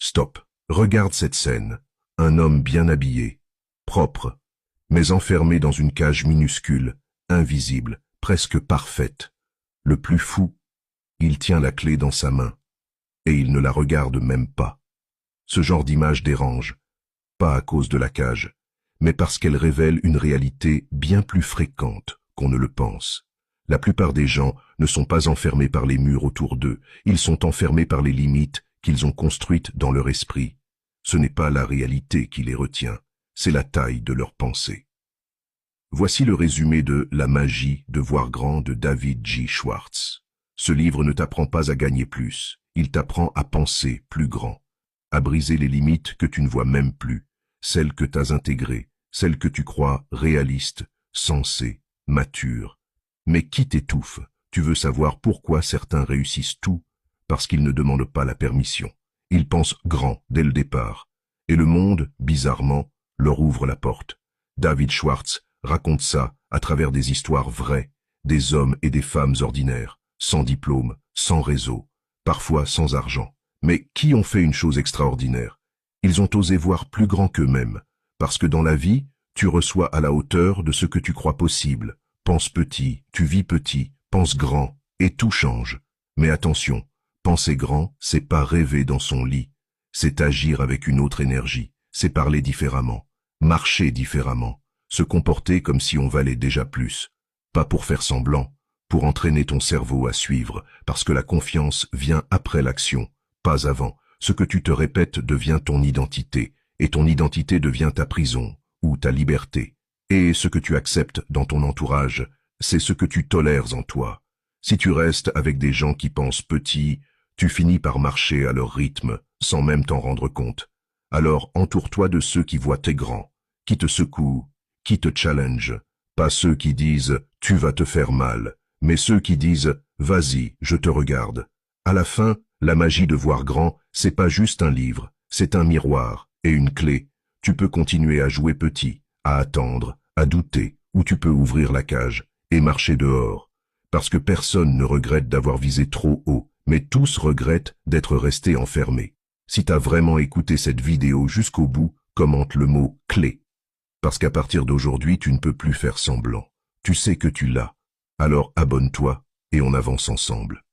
Stop. Regarde cette scène. Un homme bien habillé, propre, mais enfermé dans une cage minuscule, invisible, presque parfaite. Le plus fou, il tient la clé dans sa main, et il ne la regarde même pas. Ce genre d'image dérange, pas à cause de la cage, mais parce qu'elle révèle une réalité bien plus fréquente qu'on ne le pense. La plupart des gens ne sont pas enfermés par les murs autour d'eux, ils sont enfermés par les limites qu'ils ont construites dans leur esprit. Ce n'est pas la réalité qui les retient, c'est la taille de leurs pensées. Voici le résumé de La magie de voir grand de David J. Schwartz. Ce livre ne t'apprend pas à gagner plus, il t'apprend à penser plus grand, à briser les limites que tu ne vois même plus, celles que tu as intégrées, celles que tu crois réalistes, sensées, matures. Mais qui t'étouffe? Tu veux savoir pourquoi certains réussissent tout? Parce qu'ils ne demandent pas la permission. Ils pensent grand dès le départ. Et le monde, bizarrement, leur ouvre la porte. David Schwartz raconte ça à travers des histoires vraies, des hommes et des femmes ordinaires, sans diplôme, sans réseau, parfois sans argent, mais qui ont fait une chose extraordinaire. Ils ont osé voir plus grand qu'eux-mêmes, parce que dans la vie, tu reçois à la hauteur de ce que tu crois possible. Pense petit, tu vis petit, pense grand, et tout change. Mais attention, penser grand, c'est pas rêver dans son lit, c'est agir avec une autre énergie, c'est parler différemment, marcher différemment, se comporter comme si on valait déjà plus, pas pour faire semblant, pour entraîner ton cerveau à suivre, parce que la confiance vient après l'action, pas avant. Ce que tu te répètes devient ton identité, et ton identité devient ta prison, ou ta liberté. Et ce que tu acceptes dans ton entourage, c'est ce que tu tolères en toi. Si tu restes avec des gens qui pensent petit, tu finis par marcher à leur rythme, sans même t'en rendre compte. Alors entoure-toi de ceux qui voient tes grands, qui te secouent, qui te challenge, pas ceux qui disent « tu vas te faire mal », mais ceux qui disent « vas-y, je te regarde ». À la fin, la magie de voir grand, c'est pas juste un livre, c'est un miroir et une clé. Tu peux continuer à jouer petit, à attendre, à douter, ou tu peux ouvrir la cage et marcher dehors. Parce que personne ne regrette d'avoir visé trop haut, mais tous regrettent d'être restés enfermés. Si t'as vraiment écouté cette vidéo jusqu'au bout, commente le mot « clé ». Parce qu'à partir d'aujourd'hui, tu ne peux plus faire semblant. Tu sais que tu l'as. Alors abonne-toi et on avance ensemble.